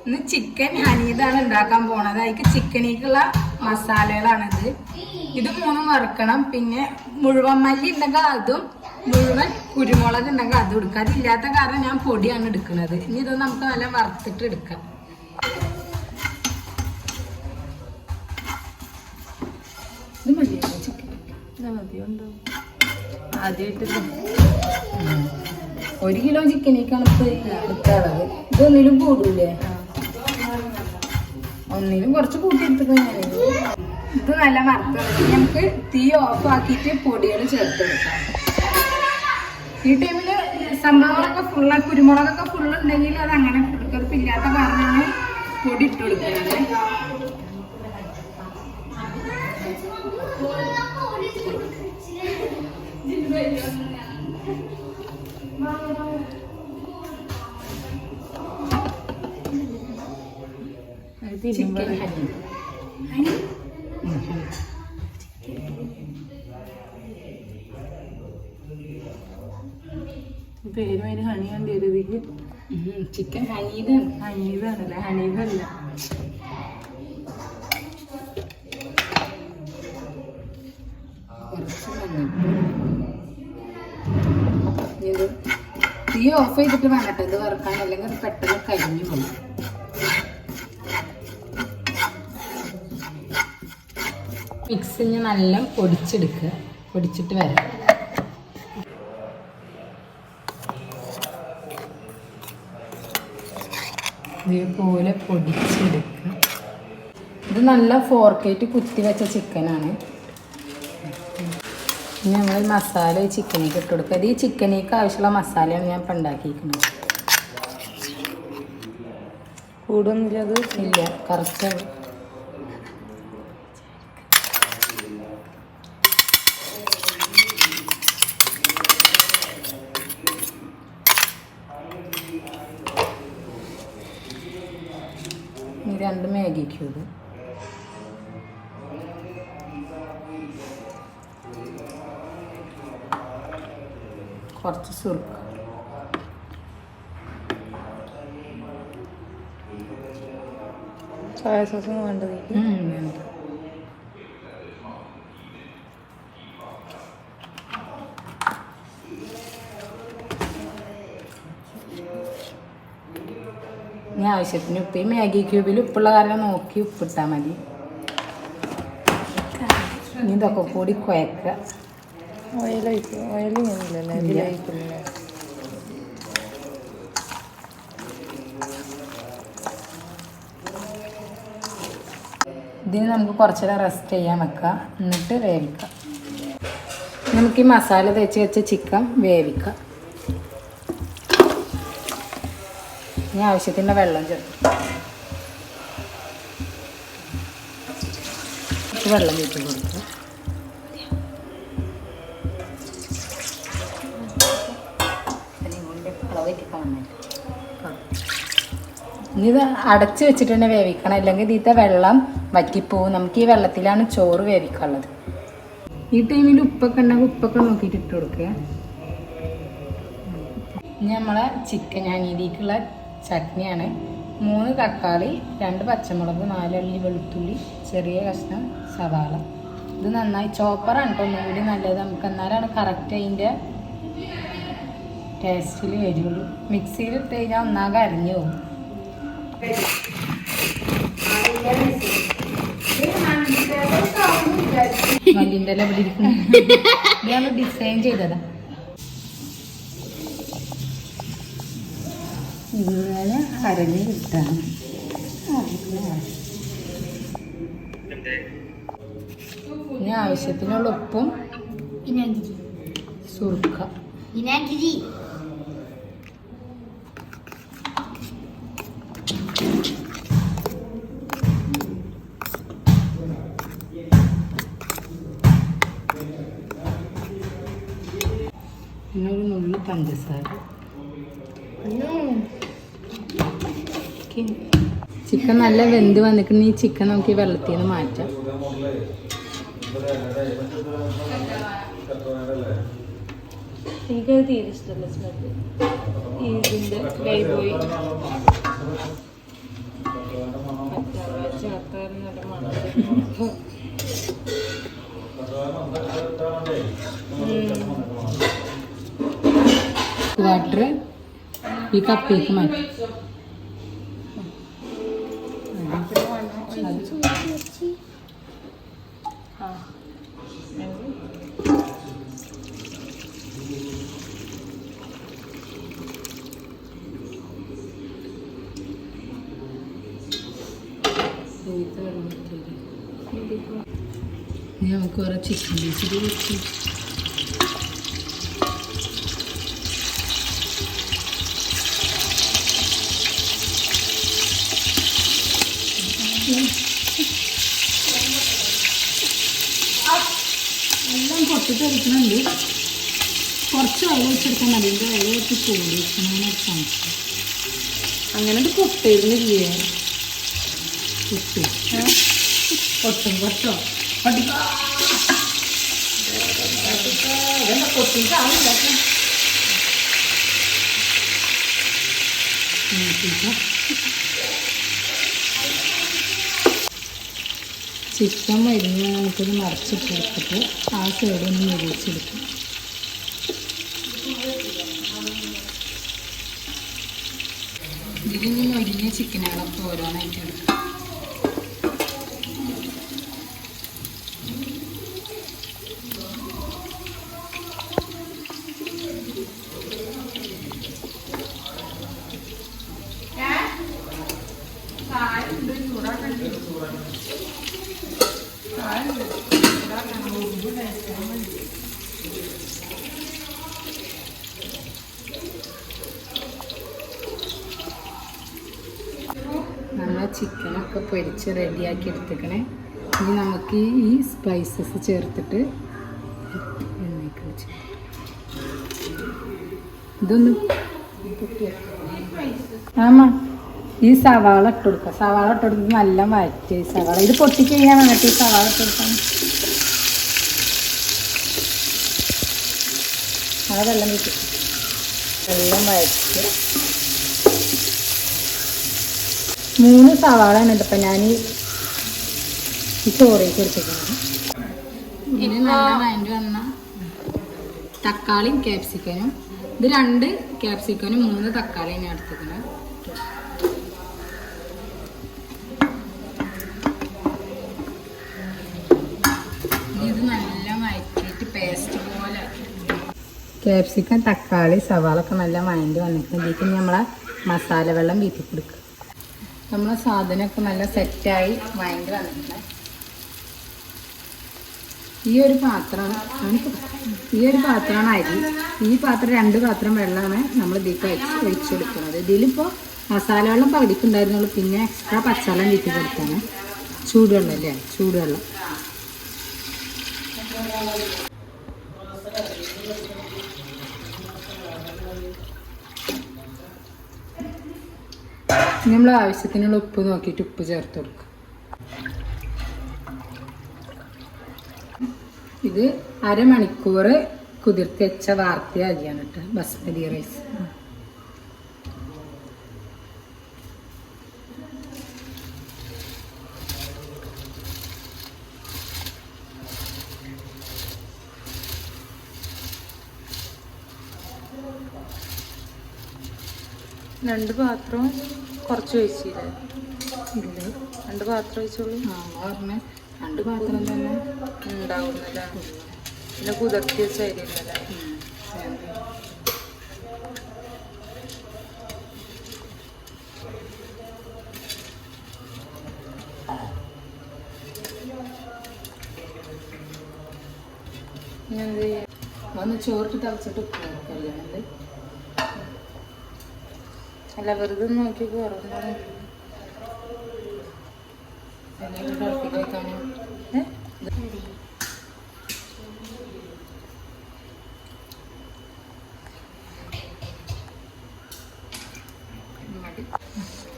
ഇന്ന് ചിക്കൻ ഹനീതാണ് ഉണ്ടാക്കാൻ പോണത്. അതിക്ക് ചിക്കനിക്കുള്ള മസാലകളാണിത്. ഇത് മൂന്നും വറുക്കണം. പിന്നെ മുഴുവൻ മല്ലി ഉണ്ടെങ്കിൽ അതും മുഴുവൻ കുരുമുളക് ഉണ്ടെങ്കിൽ അതും എടുക്കുക. അതില്ലാത്ത കാരണം ഞാൻ പൊടിയാണ് എടുക്കുന്നത്. ഇനി ഇത് നമുക്ക് നല്ല വറുത്തിട്ട് എടുക്കാം. ഇത് മതിയോ ചിക്കൻ? മതിയുണ്ടോ? ആദ്യമായിട്ട് 1 കിലോ ചിക്കനേക്കാണ് ഇപ്പൊ എടുക്കാറുള്ളത്. ഇതൊന്നിലും കൂടൂലേ? ഒന്നിലും കുറച്ച് കൂട്ടിയെടുത്തിട്ട് ഞാനിത് ഇത് നല്ല വറുത്തത്. നമുക്ക് തീ ഓഫ് ആക്കിയിട്ട് പൊടികൾ ചേർത്ത് കൊടുക്കാം. ഈ ടൈമില് സംഭവങ്ങളൊക്കെ ഫുള്ള് കുരുമുളകൊക്കെ ഫുള്ള് ഉണ്ടെങ്കിൽ അത് അങ്ങനെ കൊടുക്കരുത്. ഇല്ലാത്ത കാരണമാണ് പൊടി ഇട്ട് കൊടുക്കുന്നത്. പേര് അതിന് ഹണി കണ്ടിരുതിക്ക് ചിക്കൻ ഹനീതാണ്. ഹനീതാണല്ലേ? ഹനീതല്ല. തീ ഓഫ് ചെയ്തിട്ട് വേണ്ടട്ടെ ഇത് വറുക്കാൻ, അല്ലെങ്കിൽ അത് പെട്ടെന്ന് കരിഞ്ഞു പോകും. മിക്സിന് നല്ല പൊടിച്ചെടുക്കുക. പൊടിച്ചിട്ട് വരാം. ഇതേപോലെ പൊടിച്ചെടുക്കുക. ഇത് നല്ല ഫോർക്കായിട്ട് കുത്തി വെച്ച ചിക്കനാണ്. ഇനി നമ്മൾ മസാല ചിക്കനേക്ക് ഇട്ട് കൊടുക്കുക. ഇത് ഈ ചിക്കനേക്ക് ആവശ്യമുള്ള മസാലയാണ് ഞാൻ ഇപ്പം ഉണ്ടാക്കിയിരിക്കുന്നത്. കൂടുതൽ അത് ഇല്ല, കറക്റ്റ്. ഈ 2 മാഗി ക്യൂബ്, കുറച്ച് സുർക്ക, സോയ സോസ് വേണ്ടത് വേണ്ട. ഇനി ആവശ്യത്തിന് ഉപ്പ്. ഈ മാഗി ക്യൂബിൽ ഉപ്പുള്ള കാരണം നോക്കി ഉപ്പിട്ടാൽ മതി. ഇനി ഇതൊക്കെ കൂടി കുഴക്കുക. ഇതിന് നമുക്ക് കുറച്ചേരം റെസ്റ്റ് ചെയ്യാൻ വെക്കാം. എന്നിട്ട് വേവിക്കാം. നമുക്ക് ഈ മസാല തേച്ച് വെച്ച ചിക്കൻ വേവിക്കാം. ഇനി ആവശ്യത്തിൻ്റെ വെള്ളം ചേർക്കും. വെള്ളം ചേർത്ത് കൊടുക്കുക. ഇനി ഇത് അടച്ച് വെച്ചിട്ട് തന്നെ വേവിക്കണം, അല്ലെങ്കിൽ ഇതിത്തെ വെള്ളം വറ്റിപ്പോവും. നമുക്ക് ഈ വെള്ളത്തിലാണ് ചോറ് വേവിക്കാനുള്ളത്. ഈ ടൈമിൽ ഉപ്പൊക്കെ ഉണ്ടെങ്കിൽ ഉപ്പൊക്കെ നോക്കിയിട്ട് ഇട്ട് കൊടുക്കുക. ഇനി നമ്മളെ ചിക്കൻ ഹനീതിക്കുള്ള ചട്നിയാണ്. 3 തക്കാളി, 2 പച്ചമുളക്, 4 അല്ലി വെളുത്തുള്ളി, ചെറിയ കഷ്ണം സവാള. ഇത് നന്നായി ചോപ്പറാണ് കേട്ടോ ഒന്നും കൂടി നല്ലത്. നമുക്ക് എന്നാലാണ് കറക്റ്റ് അതിൻ്റെ ടേസ്റ്റിൽ വരുള്ളൂ. മിക്സിയിൽ ഇട്ട് കഴിഞ്ഞാൽ ഒന്നാകെ അരിഞ്ഞു പോകും. മല്ലിൻ്റെ ഇല ഇവിടെ ഇരിക്കുന്നു. ഞാൻ ഡിസൈൻ ചെയ്തതാ. ഇങ്ങനെ അരഞ്ഞ് കിട്ടാണ്. ഇനി ആവശ്യത്തിനുള്ള ഉപ്പും സുർക്ക. പിന്നെ ഒരു നുള്ളി പഞ്ചസാര. ചിക്കൻ നല്ല വെന്ത് വന്നിട്ട് ഈ ചിക്കൻ നമുക്ക് ഈ വെള്ളത്തിൽ നിന്ന് മാറ്റാം. എനിക്കത് തീരെ ഇഷ്ടമല്ല സ്മെല്ല്. ഇതിൻ്റെ ലൈബോയ് വാട്ടർ ഈ കപ്പിലേക്ക് മാറ്റി. നമുക്ക് ഓരോ ചിക്കൻ പീസ് വെച്ച് എല്ലാം പൊട്ടിത്തെറിക്കുന്നുണ്ട്. കുറച്ച് വെള്ളം വെച്ചെടുക്കാൻ മതി. ഇതിൻ്റെ വെള്ളം വെച്ച് കൂടി സംശയം. അങ്ങനെ പൊട്ടിയിരുന്നില്ലേ? പൊട്ടും പൊട്ടോ പൊട്ടിക്കോ പൊട്ടിക്കാവില്ല. ചിക്കൻ മരുന്ന് നമുക്കൊന്ന് മറച്ചിട്ട് എടുത്തിട്ട് ആ സൈഡൊന്ന് മുരിച്ചെടുക്കും. ഇതിൽ നിന്ന് മൊരിഞ്ഞ ചിക്കനുകളൊക്കെ ഓരോന്നായിട്ട് എടുക്കും. നമ്മളെ ചിക്കനൊക്കെ പൊരിച്ച് റെഡിയാക്കി എടുത്തേക്കണേ. ഇനി നമുക്ക് ഈ സ്പൈസസ് ചേർത്തിട്ട് ഇതൊന്ന് ആമാ ഈ സവാള ഇട്ട് കൊടുക്കുക. സവാള ഇട്ട് കൊടുത്ത് നല്ല വഴറ്റി സവാള ഇത് പൊട്ടിക്കഴിഞ്ഞാൽ വന്നിട്ട് ഈ സവാള ഇട്ട് കൊടുക്കാം. അത് വെള്ളം കിട്ടും. വെള്ളം വഴറ്റി 3 സവാള ആണ് ഇപ്പം ഞാൻ ഈ ചോറേക്ക് എടുത്തിരിക്കുന്നത്. ഇനി നല്ല വഴണ്ടി വന്ന തക്കാളിയും ക്യാപ്സിക്കനും, ഇത് 2 ക്യാപ്സിക്കനും 3 തക്കാളിയും ഞാൻ എടുത്തിരിക്കുന്നത്. ഇത് നല്ല വഴറ്റിയിട്ട് പേസ്റ്റ് പോലെ ക്യാപ്സിക്കം തക്കാളി സവാള ഒക്കെ നല്ല വഴണ്ടി വന്നിട്ടുണ്ട്. ഇതിലേക്ക് നമ്മളെ മസാല വെള്ളം വീട്ടി കൊടുക്കുക. നമ്മളെ സാധനമൊക്കെ നല്ല സെറ്റായി വഴണ്ടി വന്നിട്ടുണ്ട്. ഈ ഒരു പാത്രമാണ് അരി. ഈ പാത്രം 2 പാത്രം വെള്ളമാണ് നമ്മൾ ഇതിലേക്ക് ഒഴിച്ചെടുക്കുന്നത്. ഇതിലിപ്പോൾ മസാല വെള്ളം പകുതിക്കുണ്ടായിരുന്നുള്ളൂ, പിന്നെ എക്സ്ട്രാ പച്ചവെള്ളം വീട്ടി കൊടുത്താണ്. ചൂടുവെള്ളം അല്ലേ, ചൂടുവെള്ളം. നമ്മൾ ആവശ്യത്തിനുള്ള ഉപ്പ് നോക്കിയിട്ട് ഉപ്പ് ചേർത്ത് കൊടുക്കുക. ഇത് അരമണിക്കൂർ കുതിർത്തി വെച്ച വാർത്തിയ അരിയാണ് കേട്ടോ, ബസ്മതി റൈസ്. രണ്ട് പാത്രം കുറച്ച് വെച്ചില്ലേ? ഇല്ല, 2 പാത്രം വെച്ചോളൂ. പറഞ്ഞ 2 പാത്രം തന്നെ ഉണ്ടാവുന്നില്ല. പിന്നെ കുതിർത്തി വെച്ച അരിയില്ലല്ലേ? ഒന്ന് ചോറിട്ട് തിളച്ചിട്ട് കല്യാണത് അല്ല, വെറുതെ നോക്കി കുറവുണ്ടാവും.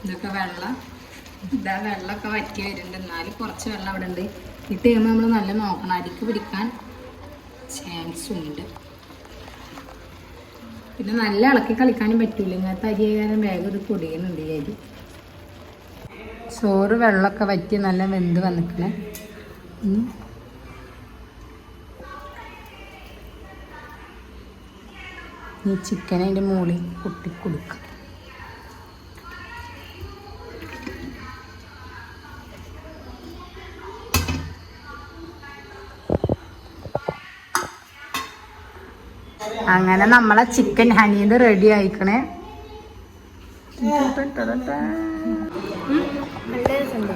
ഇതൊക്കെ വെള്ളമൊക്കെ വറ്റി വരുന്നുണ്ട്. എന്നാലും കുറച്ച് വെള്ളം അവിടെ ഉണ്ട്. ഈ ടൈം നമ്മൾ നല്ല നോക്കണം, അരിക്ക് പിടിക്കാൻ ചാൻസ് ഉണ്ട്. പിന്നെ നല്ല ഇളക്കി കളിക്കാനും പറ്റൂല. ഇങ്ങനത്തെ അരി ആയാലും വേഗം ഇത് പൊടിയുന്നുണ്ട് ഈ അരി. ചോറ് വെള്ളമൊക്കെ വറ്റി നല്ല വെന്ത് വന്നിക്കണേ. ഈ ചിക്കൻ അതിൻ്റെ മുകളിൽ പൊട്ടിക്കൊടുക്കാം. അങ്ങനെ നമ്മളെ ചിക്കൻ ഹനീത് റെഡി ആയിക്കണേ. നല്ല രസമുണ്ട്.